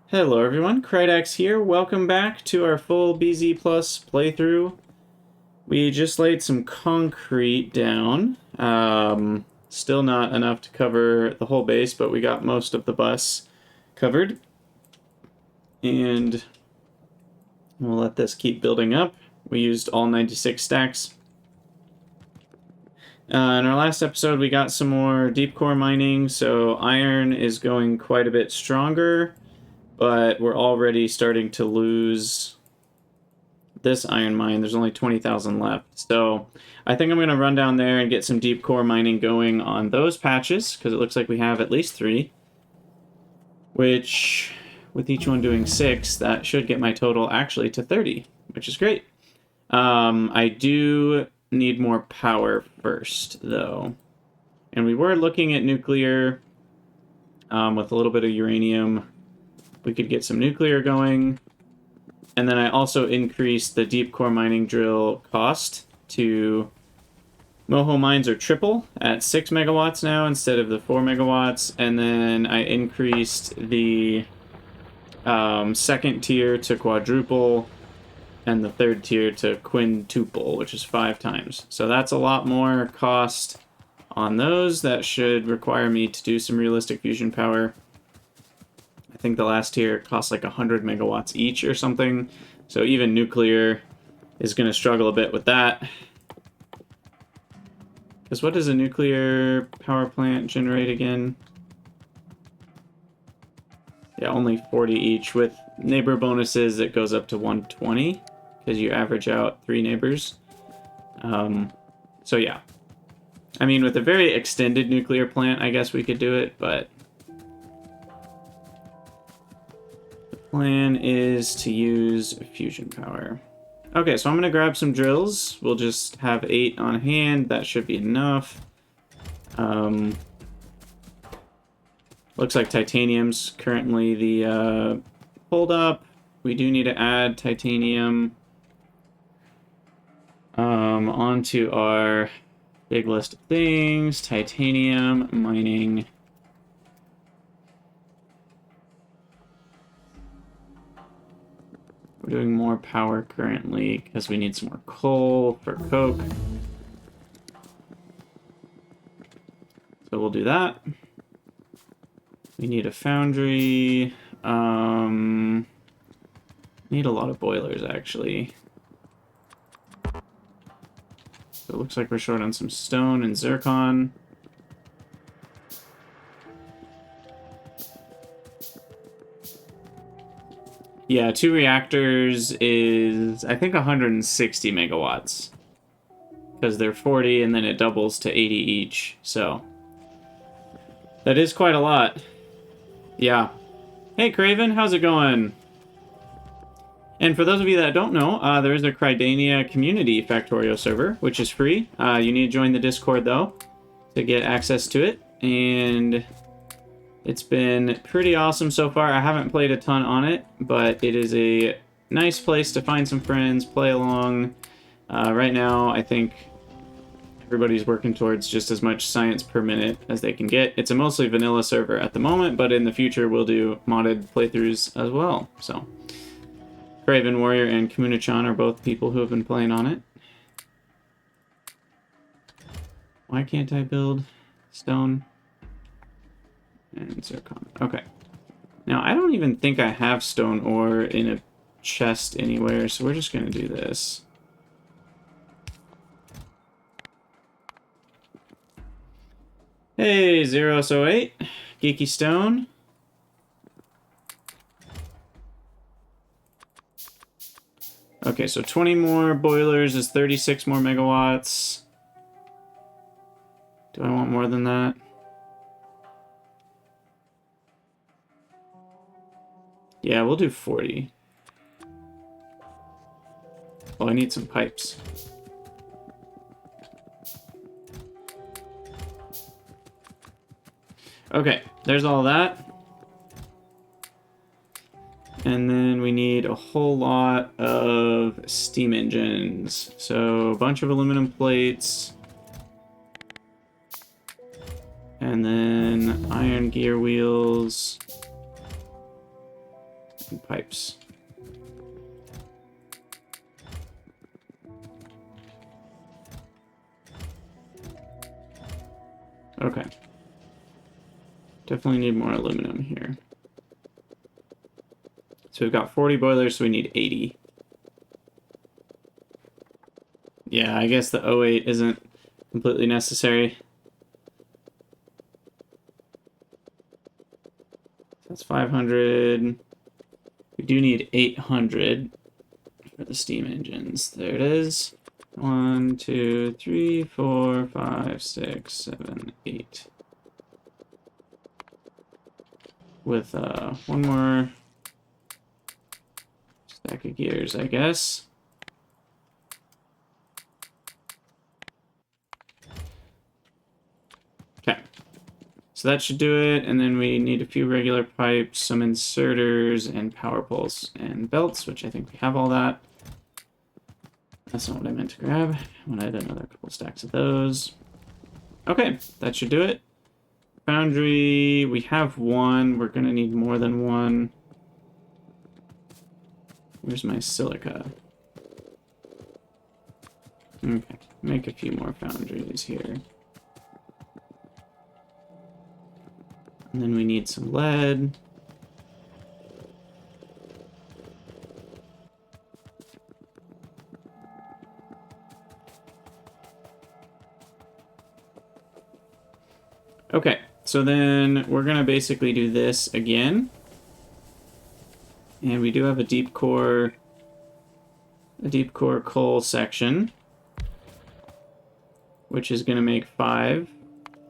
Hello everyone, Krydax here. Welcome back to our full BZ Plus playthrough. We just laid some concrete down. Still not enough to cover the whole base, but we got most of the bus covered. And we'll let this keep building up. We used all 96 stacks. In our last episode, we got some more deep core mining, so iron is going quite a bit stronger. But we're already starting to lose this iron mine. There's only 20,000 left. So I think I'm going to run down there and get some deep core mining going on those patches, because it looks like we have at least 3. Which, with each one doing 6, that should get my total actually to 30, which is great. I do need more power first, though. And we were looking at nuclear with a little bit of uranium. We could get some nuclear going. And then I also increased the deep core mining drill cost to... Moho mines are triple at 6 megawatts now instead of the 4 megawatts. And then I increased the second tier to quadruple and the third tier to quintuple, which is 5 times. So that's a lot more cost on those. That should require me to do some realistic fusion power. I think the last tier costs like 100 megawatts each or something. So even nuclear is going to struggle a bit with that. Because what does a nuclear power plant generate again? Yeah, only 40 each. With neighbor bonuses, it goes up to 120. Because you average out 3 neighbors. So yeah. I mean, with a very extended nuclear plant, I guess we could do it, but... plan is to use fusion power. Okay, so I'm going to grab some drills. We'll just have 8 on hand. That should be enough. Looks like titanium's currently the hold up. We do need to add titanium onto our big list of things. Titanium mining. We're doing more power currently because we need some more coal for coke. So we'll do that. We need a foundry. Need a lot of boilers, actually. So it looks like we're short on some stone and zircon. Yeah, 2 reactors is, I think, 160 megawatts. Because they're 40, and then it doubles to 80 each, so... that is quite a lot. Yeah. Hey, Craven, how's it going? And for those of you that don't know, there is a Crydania community Factorio server, which is free. You need to join the Discord, though, to get access to it. And... it's been pretty awesome so far. I haven't played a ton on it, but it is a nice place to find some friends, play along. Right now, I think everybody's working towards just as much science per minute as they can get. It's a mostly vanilla server at the moment, but in the future we'll do modded playthroughs as well. So, Craven Warrior and Kamuna-chan are both people who have been playing on it. Why can't I build stone? And zircon. Okay. Now, I don't even think I have stone ore in a chest anywhere, so we're just going to do this. Hey, 008. Geeky Stone. Okay, so 20 more boilers is 36 more megawatts. Do I want more than that? Yeah, we'll do 40. Oh, I need some pipes. Okay, there's all that. And then we need a whole lot of steam engines. So, a bunch of aluminum plates. And then iron gear wheels. and pipes. Okay. Definitely need more aluminum here. So we've got 40 boilers, so we need 80. Yeah, I guess the 08 isn't completely necessary. That's 500. We do need 800 for the steam engines. There it is. 1, 2, 3, 4, 5, 6, 7, 8. With one more stack of gears, I guess. Okay. So that should do it, and then we need a few regular pipes, some inserters, and power poles and belts, which I think we have all that. That's not what I meant to grab. I wanted another couple stacks of those. Okay, that should do it. Foundry, we have one. We're going to need more than one. Where's my silica? Okay, make a few more foundries here. And then we need some lead. Okay, so then we're going to basically do this again. And we do have a deep core coal section, which is going to make 5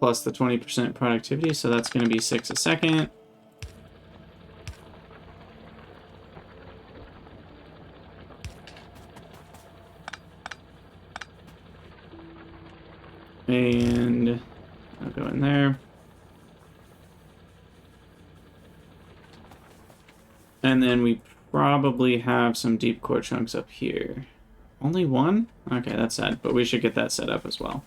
plus the 20% productivity, so that's going to be 6 a second. And I'll go in there. And then we probably have some deep core chunks up here. Only one? Okay, that's sad, but we should get that set up as well.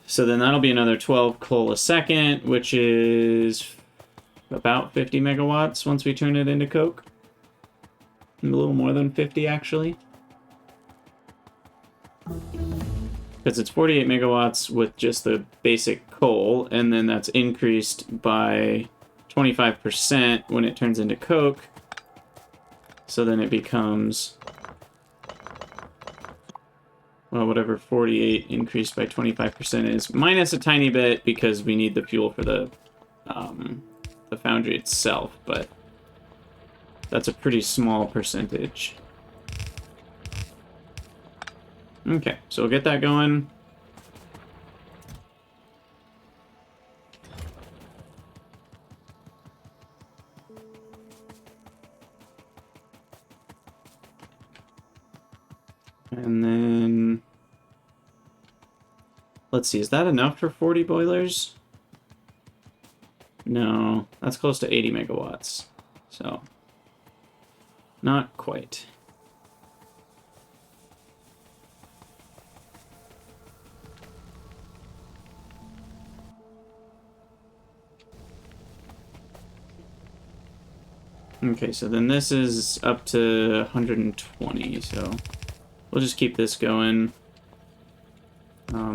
So then that'll be another 12 coal a second, which is about 50 megawatts once we turn it into coke. A little more than 50, actually. Because it's 48 megawatts with just the basic coal, and then that's increased by 25% when it turns into coke. So then it becomes, well, whatever 48 increased by 25% is, minus a tiny bit because we need the fuel for the foundry itself, but that's a pretty small percentage. Okay, so we'll get that going. And then, let's see, is that enough for 40 boilers? No, that's close to 80 megawatts, so not quite. Okay, so then this is up to 120, so we'll just keep this going.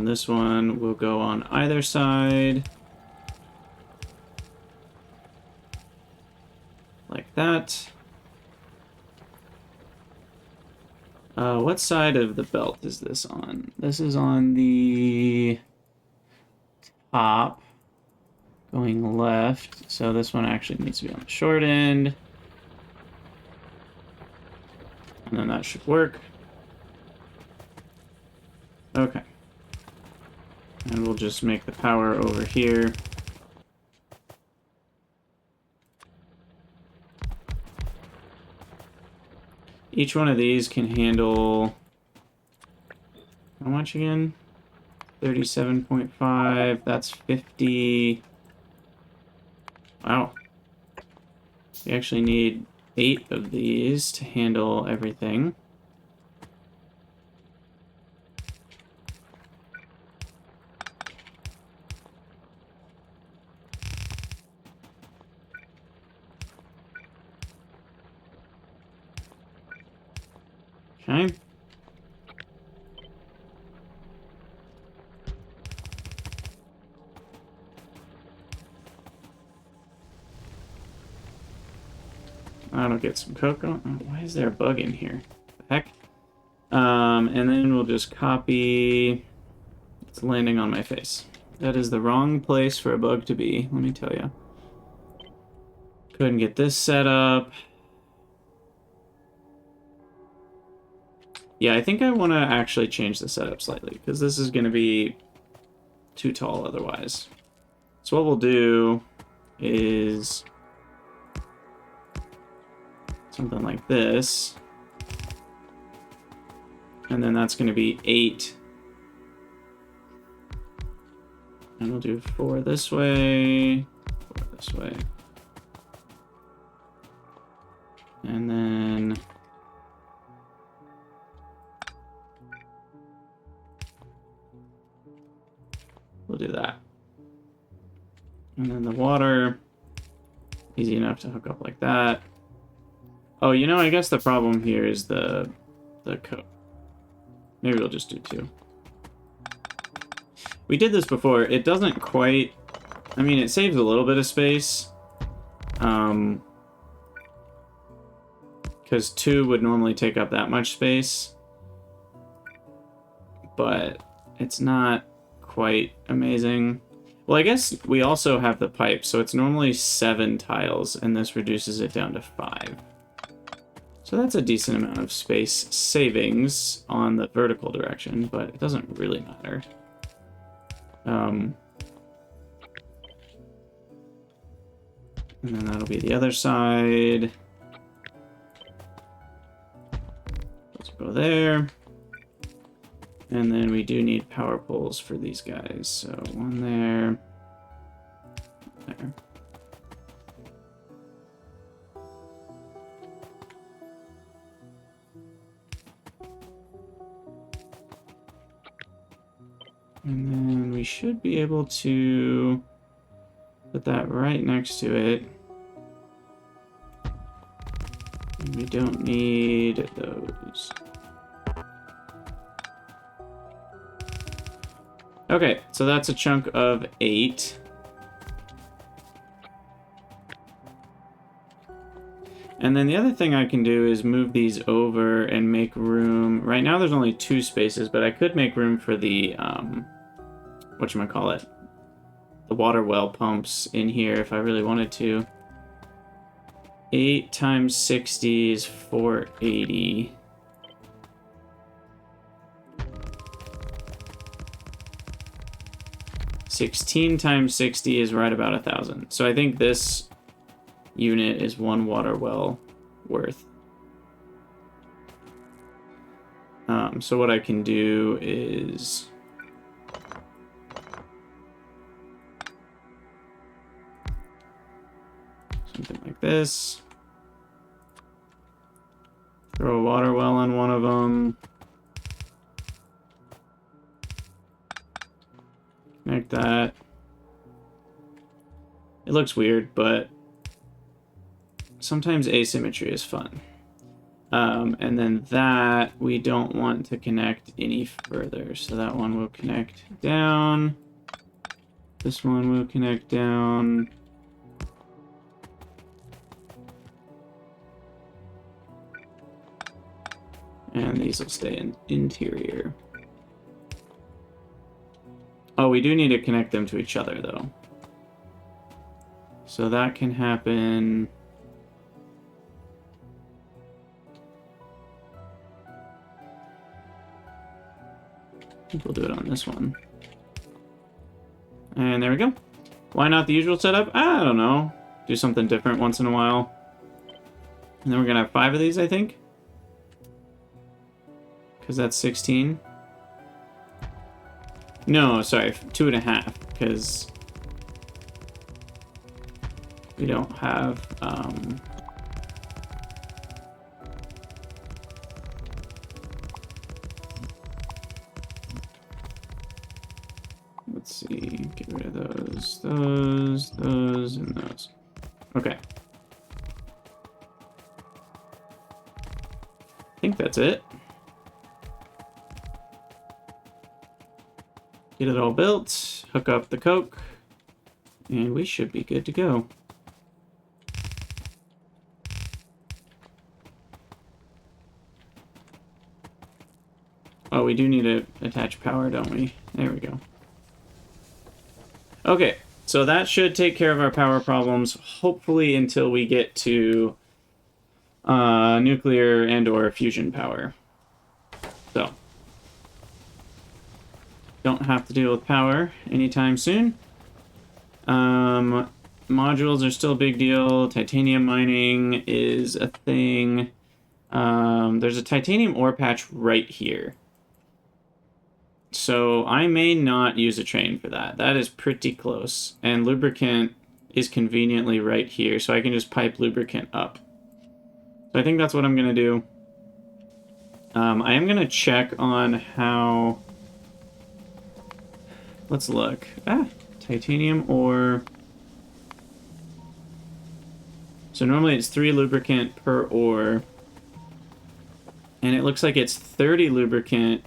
This one will go on either side. Like that. What side of the belt is this on? This is on the top, going left. So this one actually needs to be on the short end. And then that should work. Okay. And we'll just make the power over here. Each one of these can handle, how much again? 37.5, that's 50. Wow. We actually need 8 of these to handle everything. Okay. That'll get some cocoa. Oh, why is there a bug in here? What the heck? And then we'll just copy. It's landing on my face. That is the wrong place for a bug to be, let me tell you. Go ahead and get this set up. Yeah, I think I want to actually change the setup slightly, because this is going to be too tall otherwise. So what we'll do is something like this. And then that's going to be 8. And we'll do 4 this way, 4 this way. And then we'll do that. And then the water, easy enough to hook up like that. Oh, you know, I guess the problem here is the code. Maybe we'll just do 2. We did this before. It doesn't quite... I mean, it saves a little bit of space. Because 2 would normally take up that much space. But it's not quite amazing. Well, I guess we also have the pipe, so it's normally 7 tiles, and this reduces it down to 5. So that's a decent amount of space savings on the vertical direction, but it doesn't really matter. And then that'll be the other side. Let's go there. And then we do need power poles for these guys. So 1 there. There. And then we should be able to put that right next to it. And we don't need those. Okay, so that's a chunk of 8. And then the other thing I can do is move these over and make room. Right now there's only 2 spaces, but I could make room for the, whatchamacallit, the water well pumps in here if I really wanted to. 8 times 60 is 480. $16 times 60 is right about 1,000. So I think this unit is 1 water well worth. So what I can do is something like this. Throw a water well on one of them. Connect that. It looks weird, but sometimes asymmetry is fun. And then that we don't want to connect any further. So that one will connect down. This one will connect down. And these will stay in interior. Oh, we do need to connect them to each other, though. So that can happen. I think we'll do it on this one. And there we go. Why not the usual setup? I don't know. Do something different once in a while. And then we're going to have 5 of these, I think. Because that's 16. No, sorry, 2.5, because we don't have, let's see, get rid of those, and those. Okay. I think that's it. Get it all built, hook up the coke, and we should be good to go. Oh, we do need to attach power, don't we? There we go. Okay, so that should take care of our power problems, hopefully until we get to nuclear and or fusion power. So, don't have to deal with power anytime soon. Modules are still a big deal. Titanium mining is a thing. There's a titanium ore patch right here. So I may not use a train for that. That is pretty close. And lubricant is conveniently right here, so I can just pipe lubricant up. So I think that's what I'm going to do. I am going to check on how... Let's look. Titanium ore. So normally it's 3 lubricant per ore. And it looks like it's 30 lubricant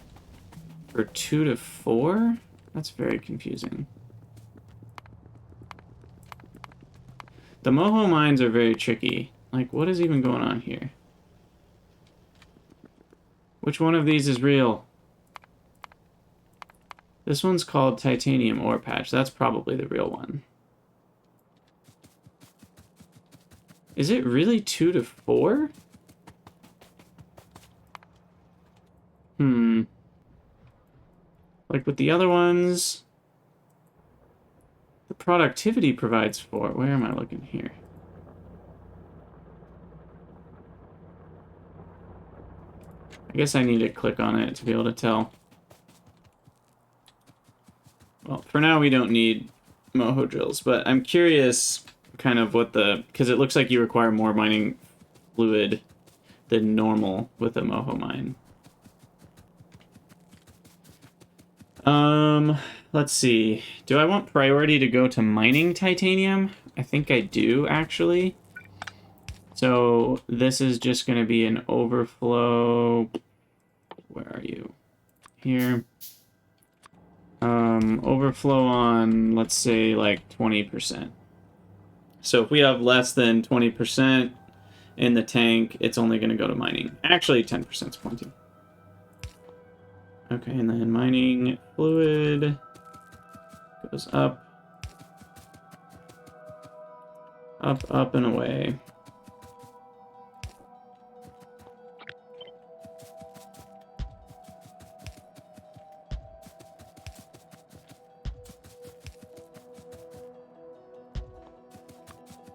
for 2 to 4? That's very confusing. The Moho mines are very tricky. Like, what is even going on here? Which one of these is real? This one's called Titanium Ore Patch. That's probably the real one. Is it really 2 to 4? Like with the other ones, the productivity provides 4. Where am I looking here? I guess I need to click on it to be able to tell. Well, for now we don't need Moho drills, but I'm curious kind of what the... Because it looks like you require more mining fluid than normal with a Moho mine. Let's see. Do I want priority to go to mining titanium? I think I do, actually. So this is just going to be an overflow. Where are you? Here. Overflow on, let's say, like 20%. So if we have less than 20% in the tank, it's only going to go to mining. Actually, 10% is plenty. Okay, and then mining fluid goes up. Up, up, and away.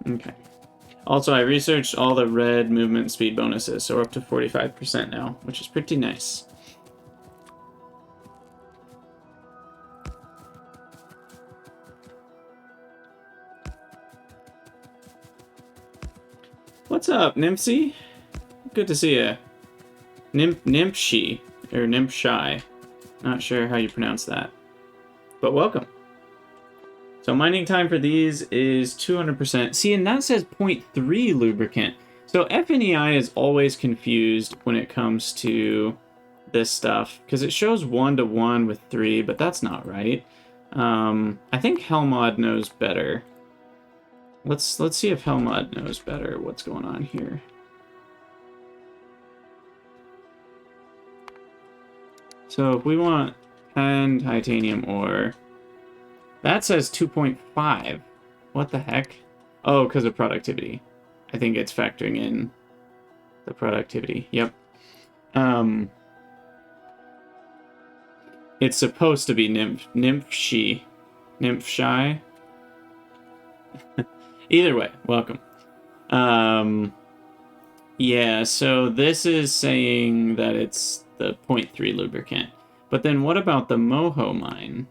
Okay. Also, I researched all the red movement speed bonuses, so we're up to 45% now, which is pretty nice. What's up, Nymphsy? Good to see you. Nymphshi, or Nymphshi. Not sure how you pronounce that. But welcome. So mining time for these is 200%. See, and that says 0.3 lubricant. So FNEI is always confused when it comes to this stuff, because it shows 1-to-1 with 3, but that's not right. I think Helmod knows better. Let's see if Helmod knows better what's going on here. So if we want 10 titanium ore, that says 2.5. What the heck? Oh, because of productivity. I think it's factoring in the productivity. Yep. It's supposed to be Nymphshi. Either way, welcome. Yeah, so this is saying that it's the 0.3 lubricant. But then what about the Moho mine?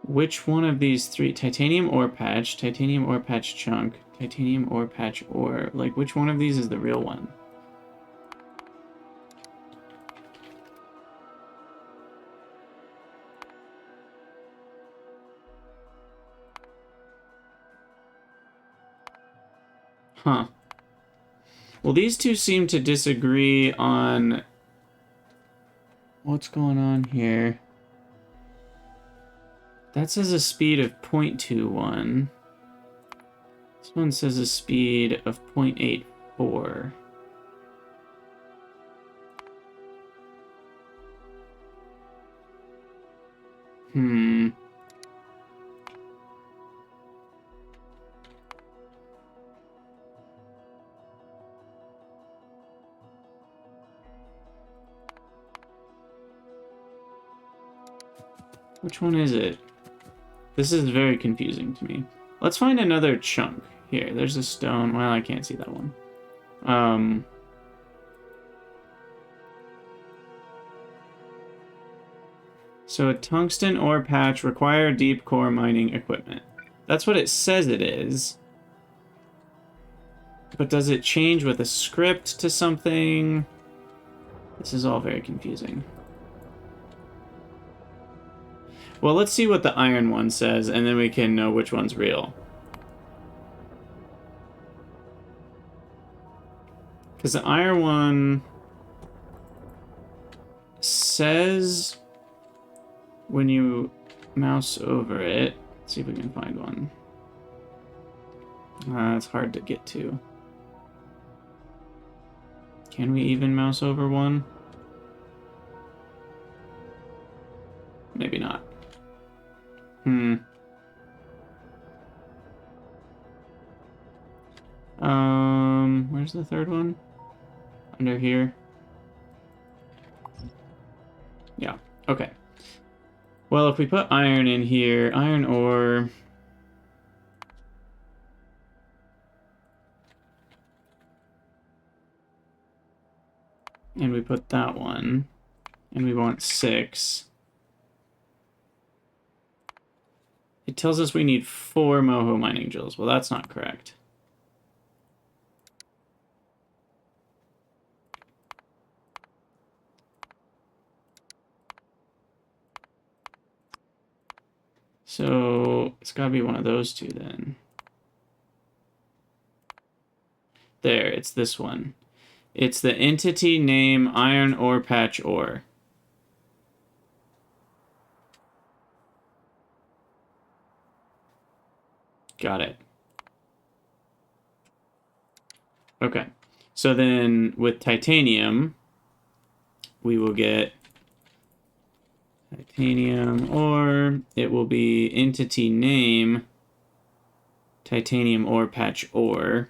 Which one of these 3? Titanium ore patch, titanium ore patch chunk, titanium ore patch ore. Like, which one of these is the real one? Huh. Well, these two seem to disagree on what's going on here? That says a speed of 0.21. This one says a speed of 0.84. Which one is it? This is very confusing to me. Let's find another chunk. Here, there's a stone. Well, I can't see that one. So a tungsten ore patch require deep core mining equipment. That's what it says it is. But does it change with a script to something? This is all very confusing. Well, let's see what the iron one says, and then we can know which one's real. Because the iron one says when you mouse over it, let's see if we can find one. It's hard to get to. Can we even mouse over one? Maybe not. Where's the third one? Under here. Yeah, okay. Well, if we put iron in here, iron ore... and we put that one, and we want 6. It tells us we need 4 moho mining joules. Well, that's not correct. So it's gotta be one of those two then. There, it's this one. It's the entity name iron ore patch ore. Got it. Okay. So then with titanium, we will get titanium ore. It will be entity name titanium ore patch ore.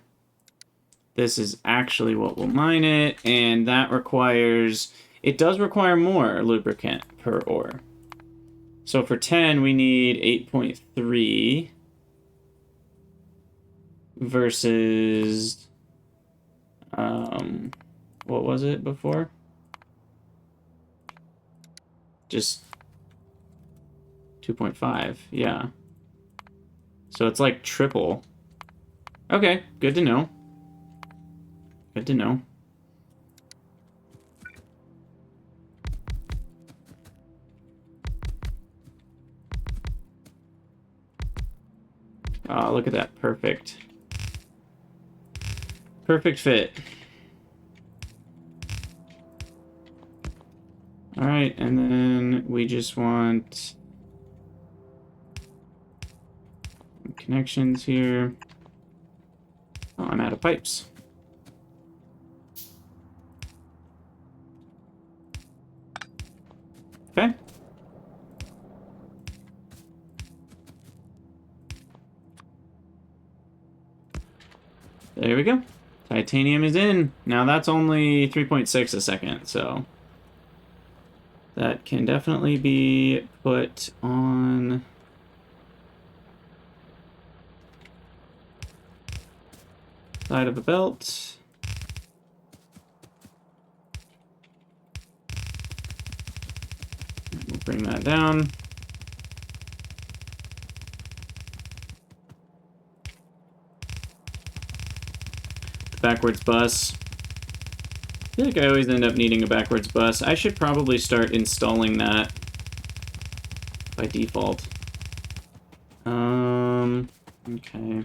This is actually what will mine it, and that requires... it does require more lubricant per ore. So for 10, we need 8.3 versus... what was it before? Just 2.5, yeah. So it's like triple. Okay, good to know. Good to know. Oh, look at that. Perfect. Perfect fit. Alright, and then we just want connections here. Oh, I'm out of pipes. Okay. There we go. Titanium is in. Now that's only 3.6 a second, so that can definitely be put on side of a belt. We'll bring that down. Backwards bus. I feel like I always end up needing a backwards bus. I should probably start installing that by default. Okay.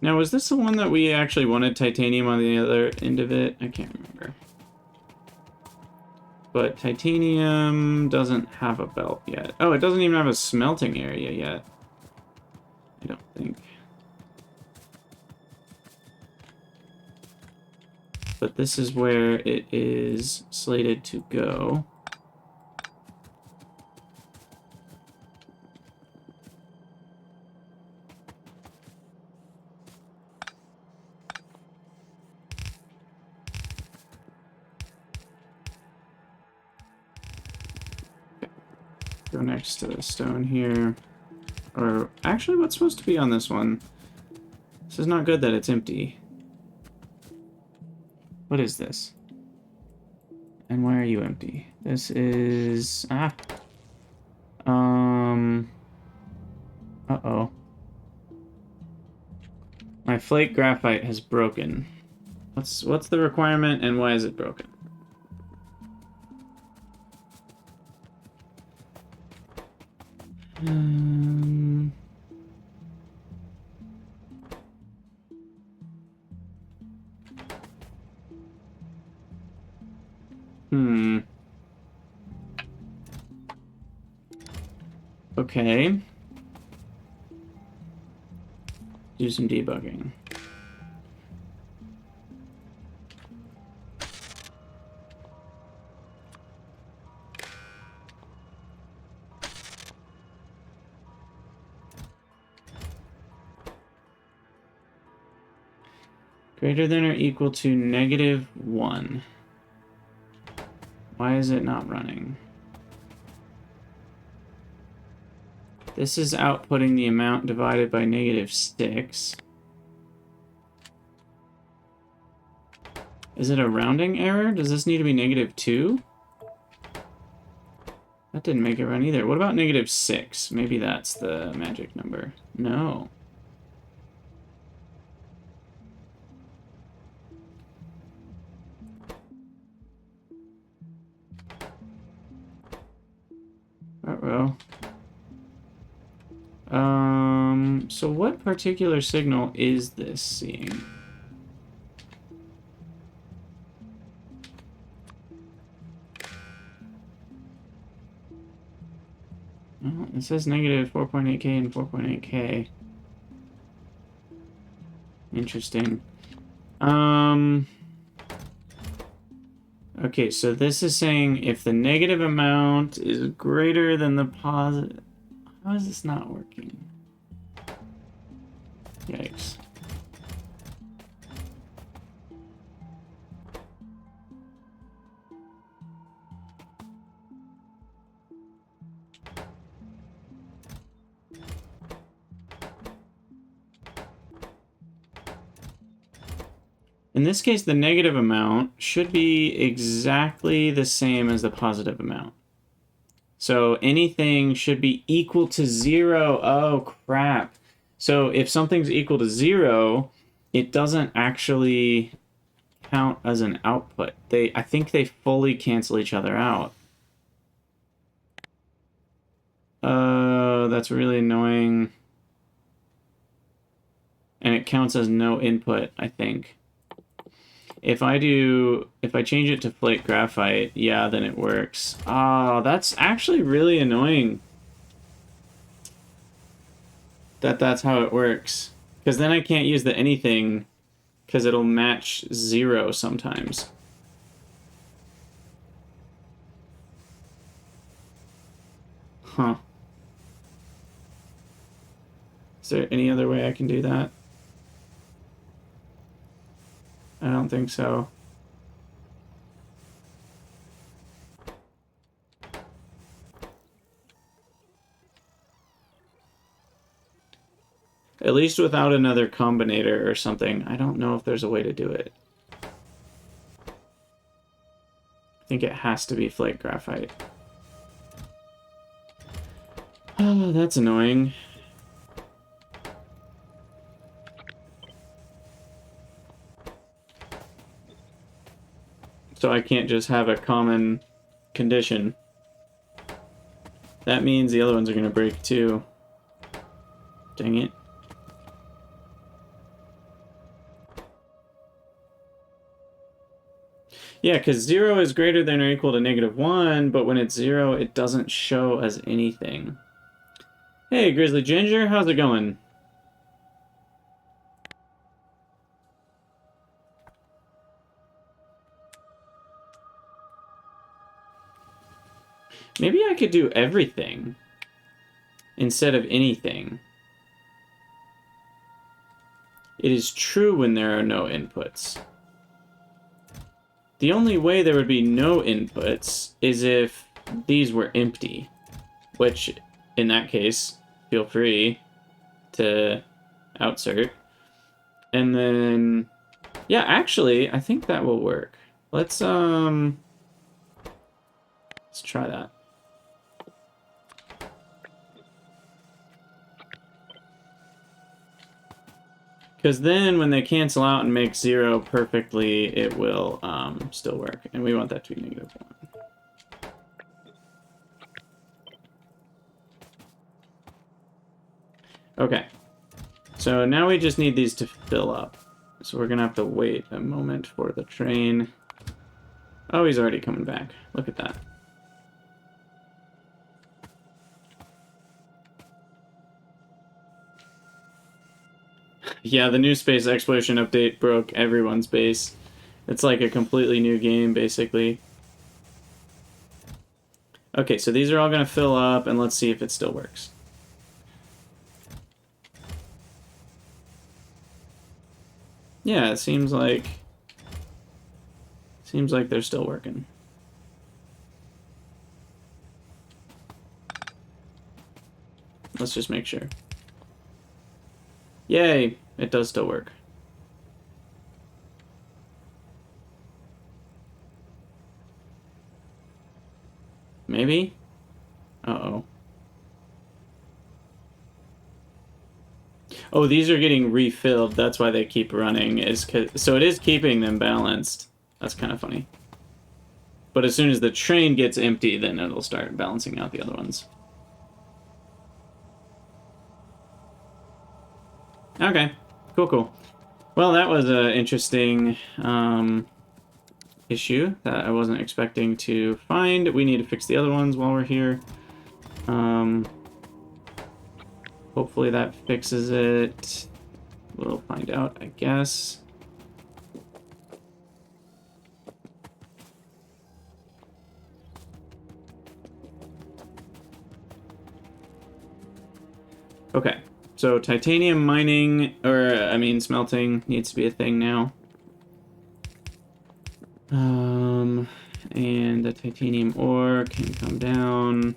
Now, was this the one that we actually wanted titanium on the other end of it? I can't remember. But titanium doesn't have a belt yet. Oh, it doesn't even have a smelting area yet. I don't think. But this is where it is slated to go. Go next to the stone here. Or, actually, what's supposed to be on this one? This is not good that it's empty. What is this? And why are you empty? This is... Uh-oh. My flake graphite has broken. What's the requirement and why is it broken? Okay. Do some debugging. Greater than or equal to -1. Why is it not running? This is outputting the amount divided by -6. Is it a rounding error? Does this need to be -2? That didn't make it run either. What about -6? Maybe that's the magic number. No. Uh-oh. So what particular signal is this seeing? Well, it says -4.8K and 4.8K. Interesting. Okay, so this is saying if the negative amount is greater than the positive... How is this not working? Yikes. In this case, the negative amount should be exactly the same as the positive amount. So anything should be equal to 0. Oh, crap. So if something's equal to 0, it doesn't actually count as an output. I think they fully cancel each other out. That's really annoying. And it counts as no input, I think. If I change it to flake graphite, yeah, then it works. Oh, that's actually really annoying. That's how it works. Because then I can't use the anything, because it'll match 0 sometimes. Huh. Is there any other way I can do that? I don't think so. At least without another combinator or something. I don't know if there's a way to do it. I think it has to be flake graphite. Oh, that's annoying. So I can't just have a common condition. That means the other ones are going to break too. Dang it. Yeah, because 0 is greater than or equal to -1, but when it's 0, it doesn't show as anything. Hey, Grizzly Ginger, how's it going? Maybe I could do everything instead of anything. It is true when there are no inputs. The only way there would be no inputs is if these were empty, which, in that case, feel free to outsert. And then, yeah, actually, I think that will work. Let's try that. Because then when they cancel out and make 0 perfectly, it will still work. And we want that to be -1. Okay. So now we just need these to fill up. So we're going to have to wait a moment for the train. Oh, he's already coming back. Look at that. Yeah, the new space exploration update broke everyone's base. It's like a completely new game, basically. Okay, so these are all going to fill up, and let's see if it still works. Yeah, it seems like they're still working. Let's just make sure. Yay, it does still work. Maybe? Uh-oh. Oh, these are getting refilled. That's why they keep running. So it is keeping them balanced. That's kind of funny. But as soon as the train gets empty, then it'll start balancing out the other ones. Okay, cool. Well, that was an interesting issue that I wasn't expecting to find. We need to fix the other ones while we're here. Hopefully that fixes it. We'll find out, I guess. Okay, so titanium mining, or I mean smelting, needs to be a thing now. And the titanium ore can come down.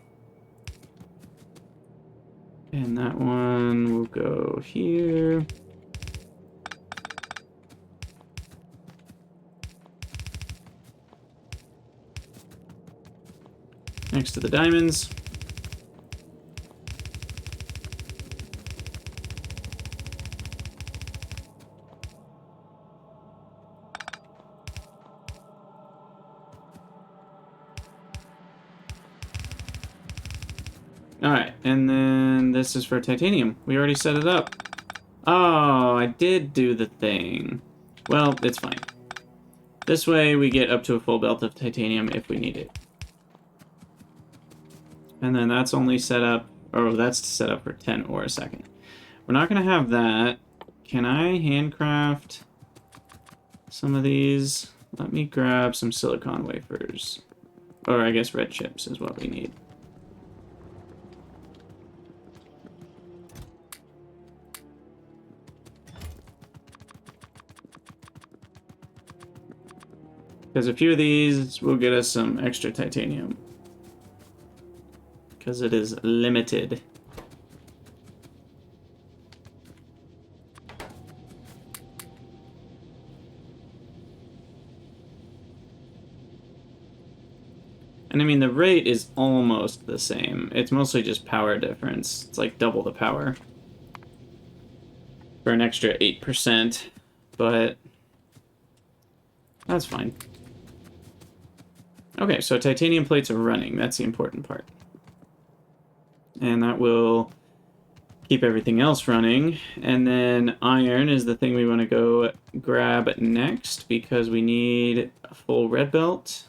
And that one will go here. Next to the diamonds. Alright, and then this is for titanium. We already set it up. Oh, I did do the thing. Well, it's fine. This way we get up to a full belt of titanium if we need it. And then that's only set up, or that's set up for 10 ore a second. We're not going to have that. Can I handcraft some of these? Let me grab some silicon wafers. Or I guess red chips is what we need. Because a few of these will get us some extra titanium. Because it is limited. And I mean, the rate is almost the same. It's mostly just power difference. It's like double the power. For an extra 8%. But that's fine. Okay, so titanium plates are running. That's the important part. And that will keep everything else running. And then iron is the thing we want to go grab next because we need a full red belt.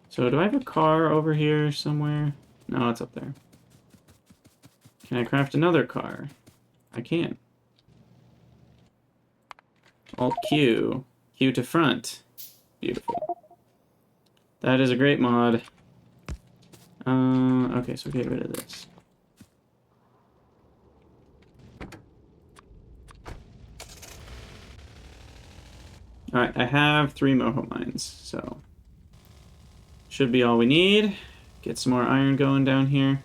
So do I have a car over here somewhere? No, it's up there. Can I craft another car? I can. Alt Q. Q to front. Beautiful. That is a great mod. Okay, so get rid of this. Alright, I have 3 moho mines, so should be all we need. Get some more iron going down here.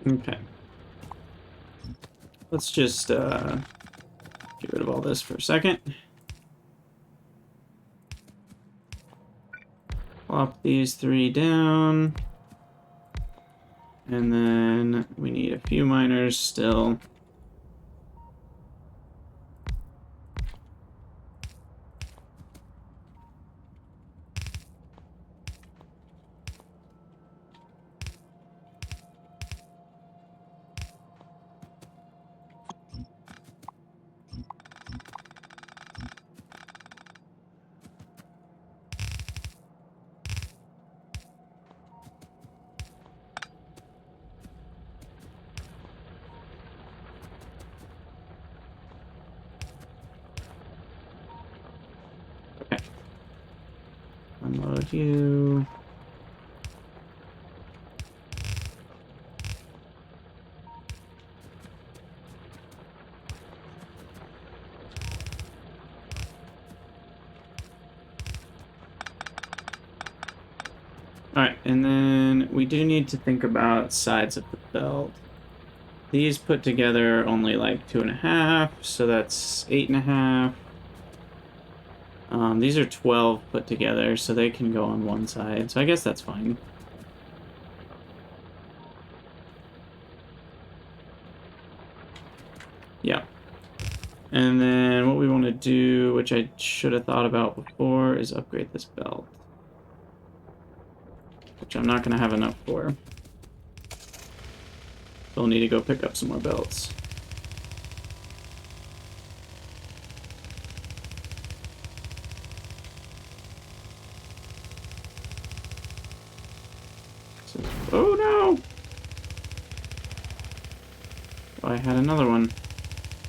Okay. Let's just get rid of all this for a second. Plop these 3 down. And then we need a few miners still. Okay. Unload you. Alright, and then we do need to think about sides of the belt. These put together are only like 2.5, so that's 8.5. These are 12 put together, so they can go on one side, so I guess that's fine. Yeah. And then what we want to do, which I should have thought about before, is upgrade this belt. Which I'm not going to have enough for. So I'll need to go pick up some more belts. Oh no! Oh, I had another one.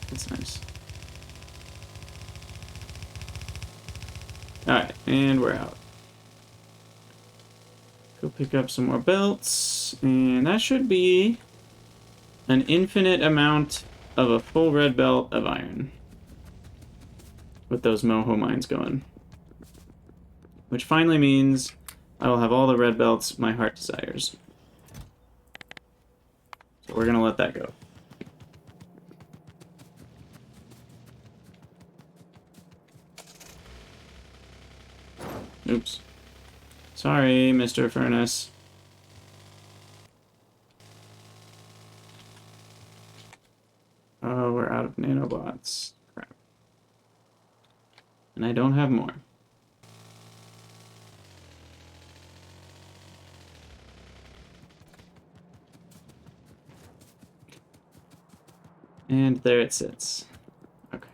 That's nice. Alright, and we're out. Go pick up some more belts, and that should be an infinite amount of a full red belt of iron. With those moho mines going. Which finally means I will have all the red belts my heart desires. So we're gonna let that go. Oops. Sorry, Mr. Furnace. Oh, we're out of nanobots. Crap. And I don't have more. And there it sits. Okay.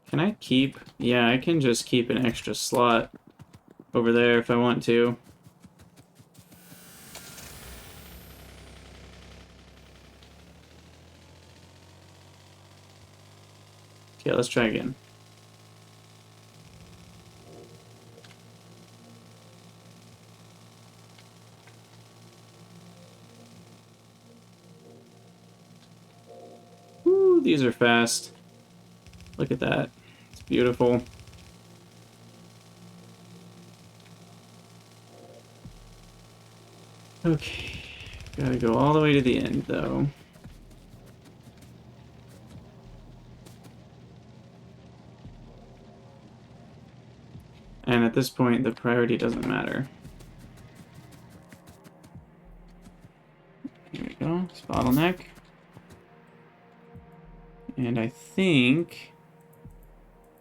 Can I keep? Yeah, I can just keep an extra slot over there if I want to. Okay, let's try again. Woo, these are fast. Look at that. It's beautiful. Okay. Gotta go all the way to the end, though. And at this point, the priority doesn't matter. Here we go. It's bottleneck. And I think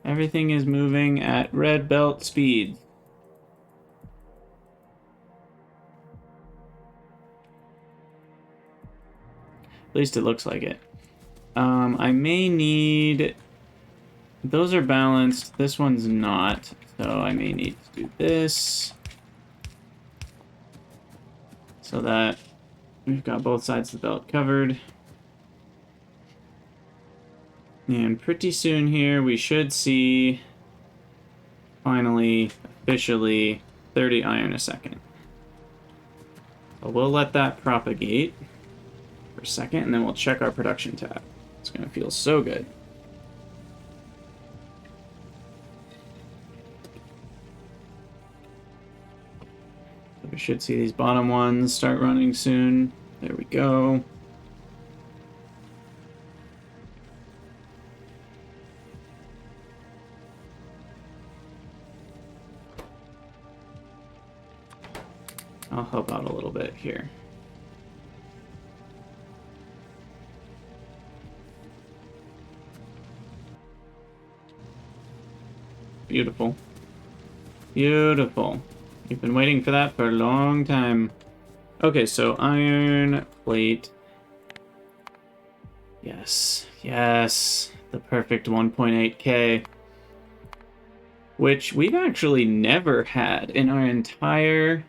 everything is moving at red belt speed. At least it looks like it. I may need... Those are balanced. This one's not. So I may need to do this. So that we've got both sides of the belt covered. And pretty soon here we should see, finally, officially, 30 iron a second. So we'll let that propagate for a second, and then we'll check our production tab. It's going to feel so good. So we should see these bottom ones start running soon. There we go. I'll help out a little bit here. Beautiful. Beautiful. You've been waiting for that for a long time. Okay, so iron plate. Yes. Yes. The perfect 1.8K. Which we've actually never had in our entire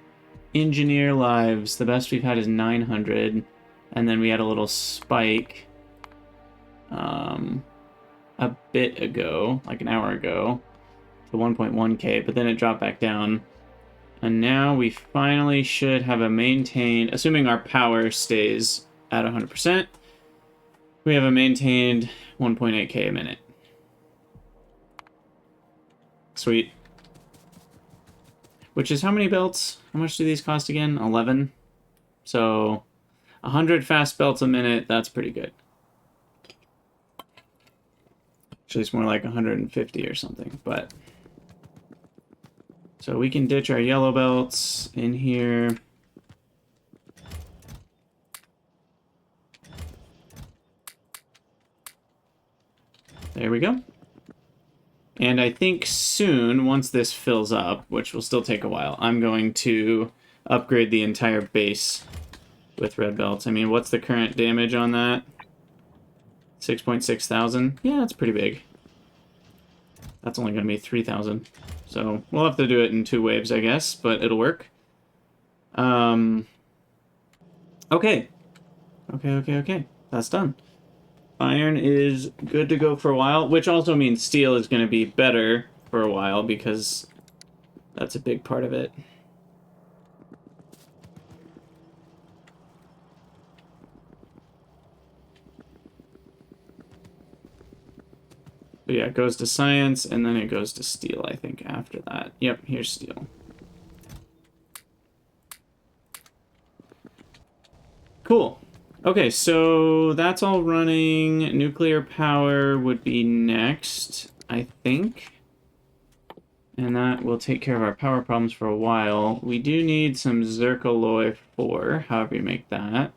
engineer lives. The best we've had is 900. And then we had a little spike a bit ago, like an hour ago, to 1.1K, but then it dropped back down. And now we finally should have a maintained, assuming our power stays at 100%, we have a maintained 1.8K a minute. Sweet. Which is how many belts? How much do these cost again? 11. So 100 fast belts a minute, that's pretty good. Actually, it's more like 150 or something, but... So we can ditch our yellow belts in here. There we go. And I think soon, once this fills up, which will still take a while, I'm going to upgrade the entire base with red belts. I mean, what's the current damage on that? 6.6 thousand? Yeah, that's pretty big. That's only going to be 3,000. So we'll have to do it in 2 waves, I guess, but it'll work. Okay. Okay. That's done. Iron is good to go for a while, which also means steel is going to be better for a while because that's a big part of it. But yeah, it goes to science, and then it goes to steel, I think, after that. Yep, here's steel. Cool. Okay, so that's all running. Nuclear power would be next, I think. And that will take care of our power problems for a while. We do need some zircaloy 4, however you make that.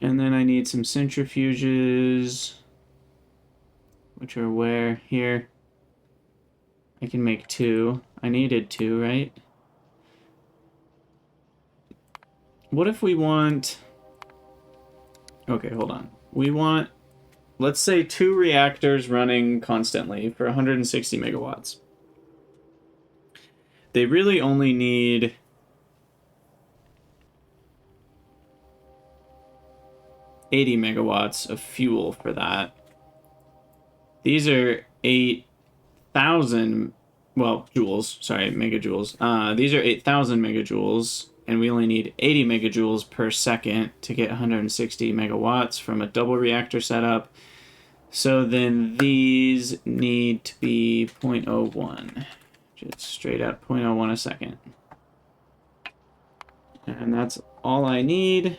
And then I need some centrifuges... Which are where? Here. I can make 2. I needed 2, right? What if we want... Okay, hold on. We want, let's say, 2 reactors running constantly for 160 megawatts. They really only need... $80 megawatts of fuel for that. These are 8,000, well, joules, sorry, megajoules. These are 8,000 megajoules, and we only need 80 megajoules per second to get 160 megawatts from a double reactor setup. so then these need to be 0.01. Just straight up 0.01 a second. And that's all I need.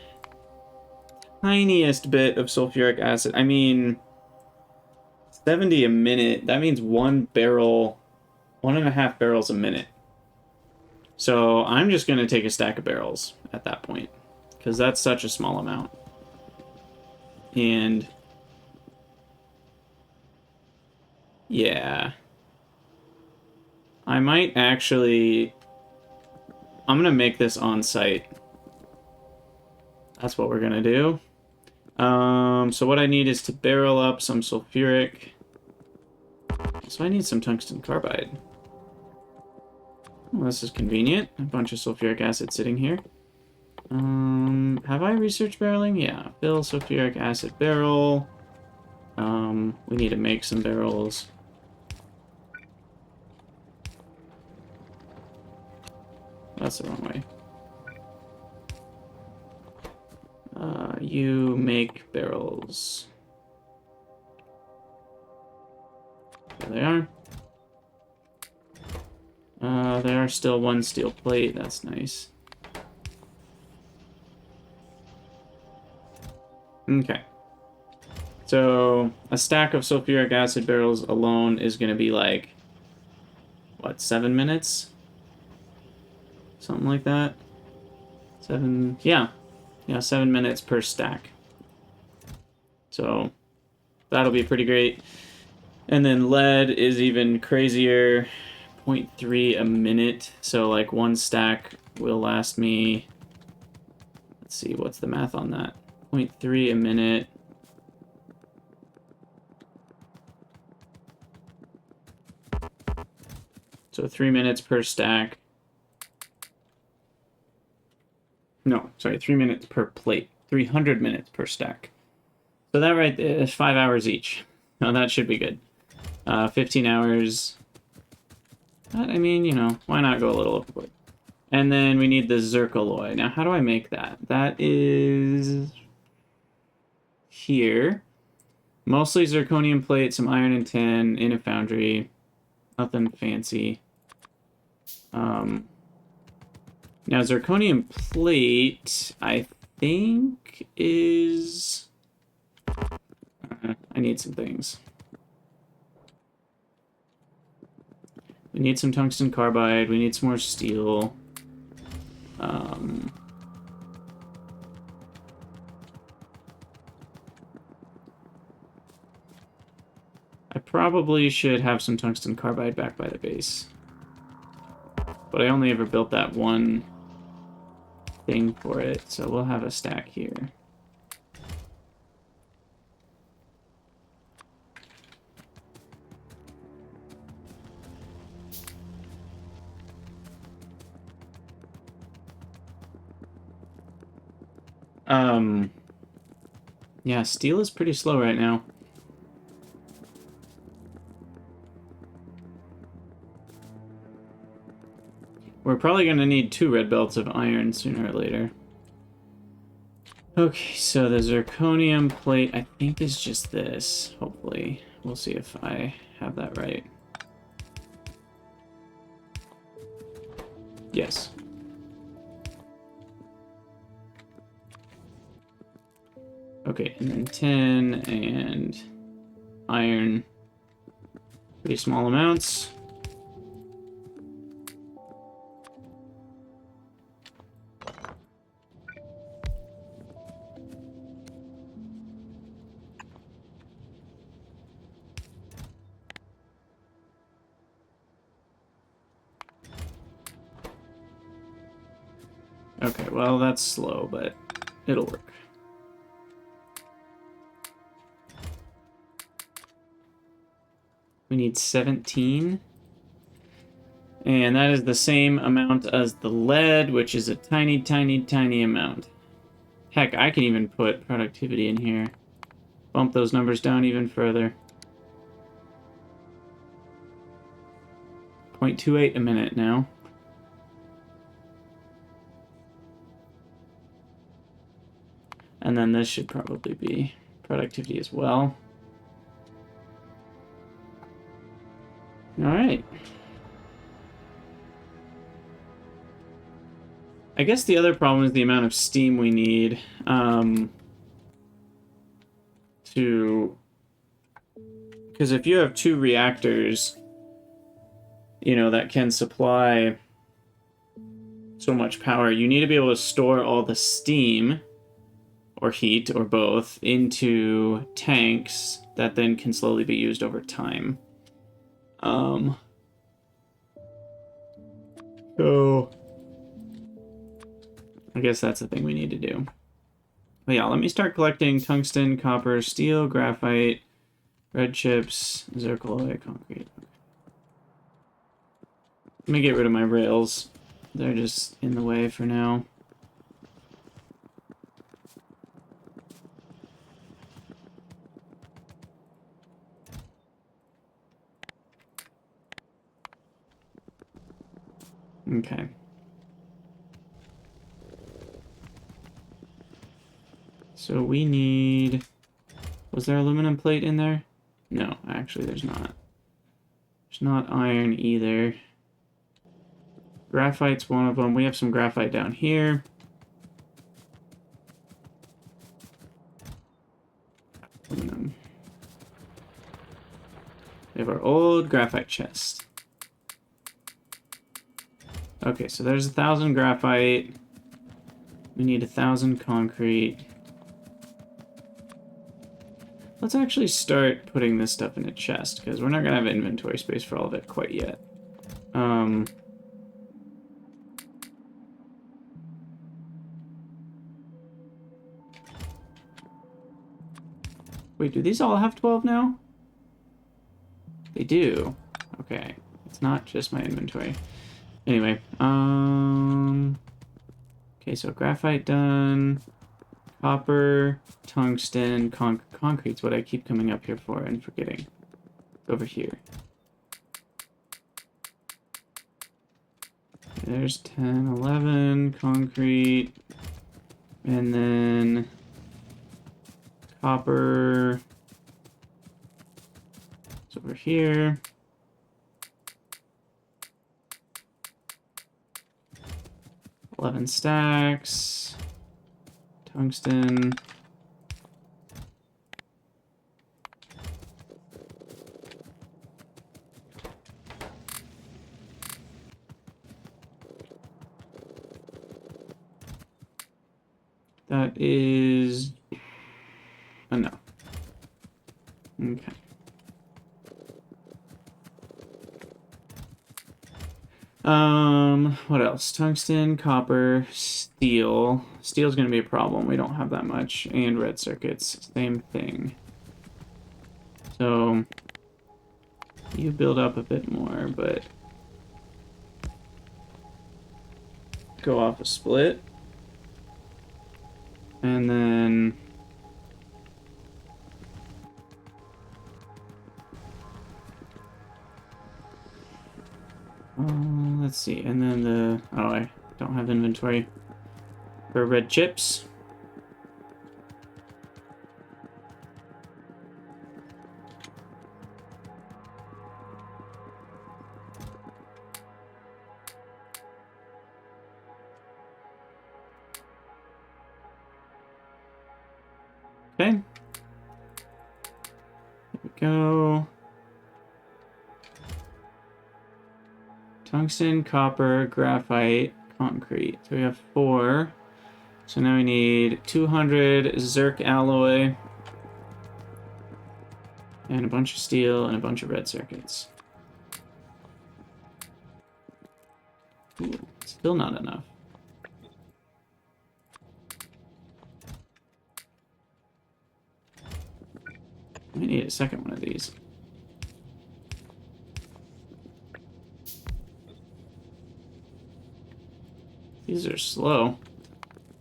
Tiniest bit of sulfuric acid. I mean, 70 a minute. That means 1.5 barrels a minute. So I'm just going to take a stack of barrels at that point, because that's such a small amount. And yeah, I might actually, I'm going to make this on site. That's what we're going to do. So what I need is to barrel up some sulfuric. So I need some tungsten carbide. Well, this is convenient. A bunch of sulfuric acid sitting here. Have I researched barreling? Yeah. Fill sulfuric acid barrel. We need to make some barrels. That's the wrong way. You make barrels. There they are. There are still one steel plate. That's nice. Okay. So a stack of sulfuric acid barrels alone is going to be like, what, 7 minutes? Something like that. 7, yeah. Yeah, 7 minutes per stack. So that'll be pretty great. And then lead is even crazier. 0.3 a minute. So like one stack will last me, let's see, what's the math on that? 0.3 a minute. So 3 minutes per stack. No, sorry, 3 minutes per plate. 300 minutes per stack. So that right there is 5 hours each. Now that should be good. 15 hours. But, I mean, you know, why not go a little overboard? And then we need the zircaloy. Now, how do I make that? That is here. Mostly zirconium plate, some iron and tin in a foundry. Nothing fancy. Now, zirconium plate, I think, is... I need some things. We need some tungsten carbide. We need some more steel. I probably should have some tungsten carbide back by the base. But I only ever built that one thing for it, so we'll have a stack here. Yeah, steel is pretty slow right now. We're probably going to need 2 red belts of iron sooner or later. Okay, so the zirconium plate, I think, is just this. Hopefully. We'll see if I have that right. Yes. Okay, and then tin and iron. Pretty small amounts. Okay, well, that's slow, but it'll work. We need 17. And that is the same amount as the lead, which is a tiny, tiny, tiny amount. Heck, I can even put productivity in here. Bump those numbers down even further. 0.28 a minute now. And then this should probably be productivity as well. Alright. I guess the other problem is the amount of steam we need to... Because if you have 2 reactors, you know, that can supply so much power, you need to be able to store all the steam, or heat, or both, into tanks that then can slowly be used over time. So... I guess that's the thing we need to do. But yeah, let me start collecting tungsten, copper, steel, graphite, red chips, zircaloy, concrete. Let me get rid of my rails. They're just in the way for now. Okay. So we need... Was there aluminum plate in there? No, actually there's not. There's not iron either. Graphite's one of them. We have some graphite down here. Aluminum. We have our old graphite chest. Okay, so there's 1,000 graphite. We need 1,000 concrete. Let's actually start putting this stuff in a chest, because we're not going to have inventory space for all of it quite yet. Wait, do these all have 12 now? They do. Okay. It's not just my inventory. Anyway, okay, so graphite done. Copper, tungsten, concrete's what I keep coming up here for and forgetting. It's over here. There's 10, 11, concrete, and then copper. It's over here. $11 stacks. Tungsten. That is enough. Okay. What else? Tungsten, copper, steel. Steel's gonna be a problem. We don't have that much. And red circuits. Same thing. So, you build up a bit more, but go off a split. And then let's see, and then the... Oh, I don't have inventory for red chips. Okay. There we go. Tungsten, copper, graphite, concrete. So we have 4. So now we need 200 Zirc alloy, and a bunch of steel, and a bunch of red circuits. Ooh, still not enough. I need a second one of these. These are slow.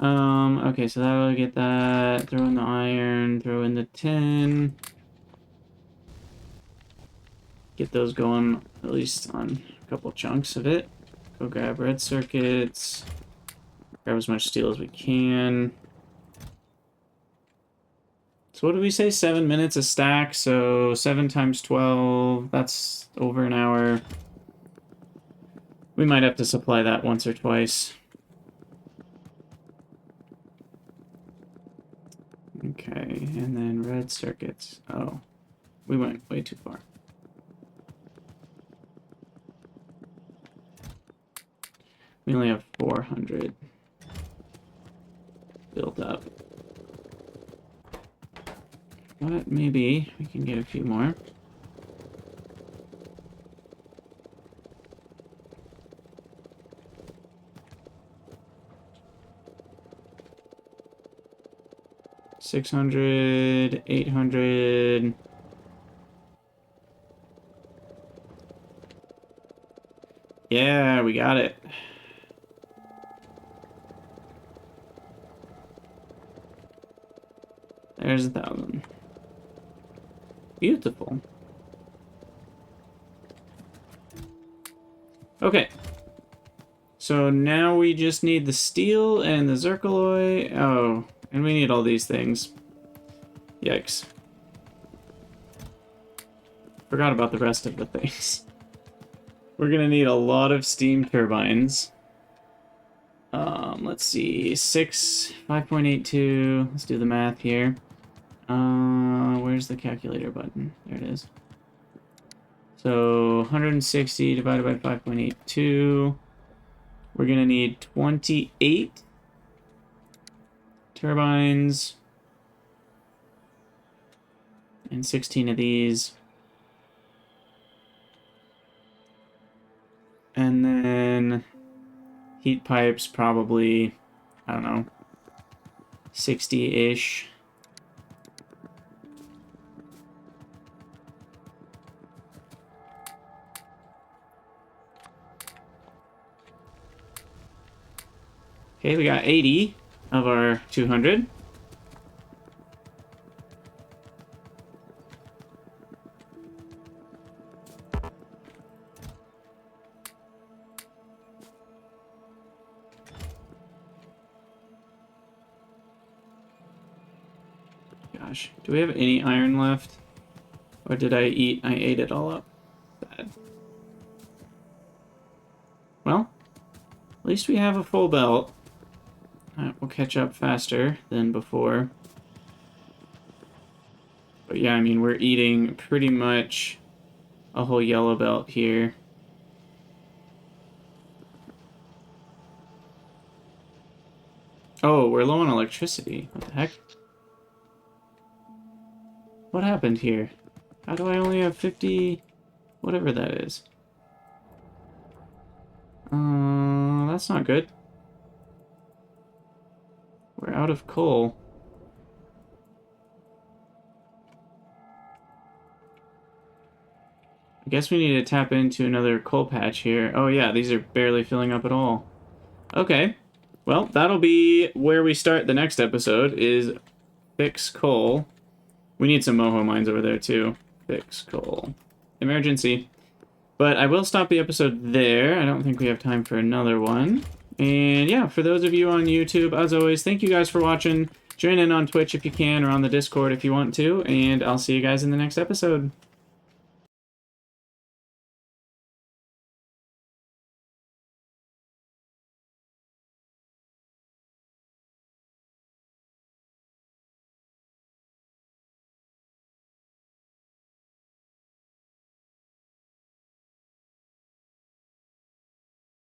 Okay, so that'll get that. Throw in the iron, throw in the tin. Get those going, at least on a couple chunks of it. Go grab red circuits. Grab as much steel as we can. So what did we say? 7 minutes a stack, so 7 times 12, that's over an hour. We might have to supply that once or twice. Okay, and then red circuits. Oh, we went way too far. We only have 400 built up. But maybe we can get a few more. $600, $800. Yeah, we got it. There's 1,000. Beautiful. Okay. So now we just need the steel and the zircaloy. Oh, and we need all these things. Yikes. Forgot about the rest of the things. We're gonna need a lot of steam turbines. Let's see, 5.82. Let's do the math here. Where's the calculator button? There it is. So 160 divided by 5.82. We're gonna need 28 turbines and 16 of these. And then heat pipes, probably, I don't know, 60-ish. Okay, we got 80 of our 200. Gosh, do we have any iron left? Or did I eat? I ate it all up. Bad. Well, at least we have a full belt. We'll catch up faster than before. But yeah, I mean, we're eating pretty much a whole yellow belt here. Oh, we're low on electricity. What the heck? What happened here? How do I only have 50... whatever that is? That's not good. We're out of coal. I guess we need to tap into another coal patch here. Oh yeah, these are barely filling up at all. Okay. Well, that'll be where we start the next episode, is fix coal. We need some moho mines over there too. Fix coal. Emergency. But I will stop the episode there. I don't think we have time for another one. And yeah, for those of you on YouTube, as always, thank you guys for watching. Join in on Twitch if you can, or on the Discord if you want to. And I'll see you guys in the next episode.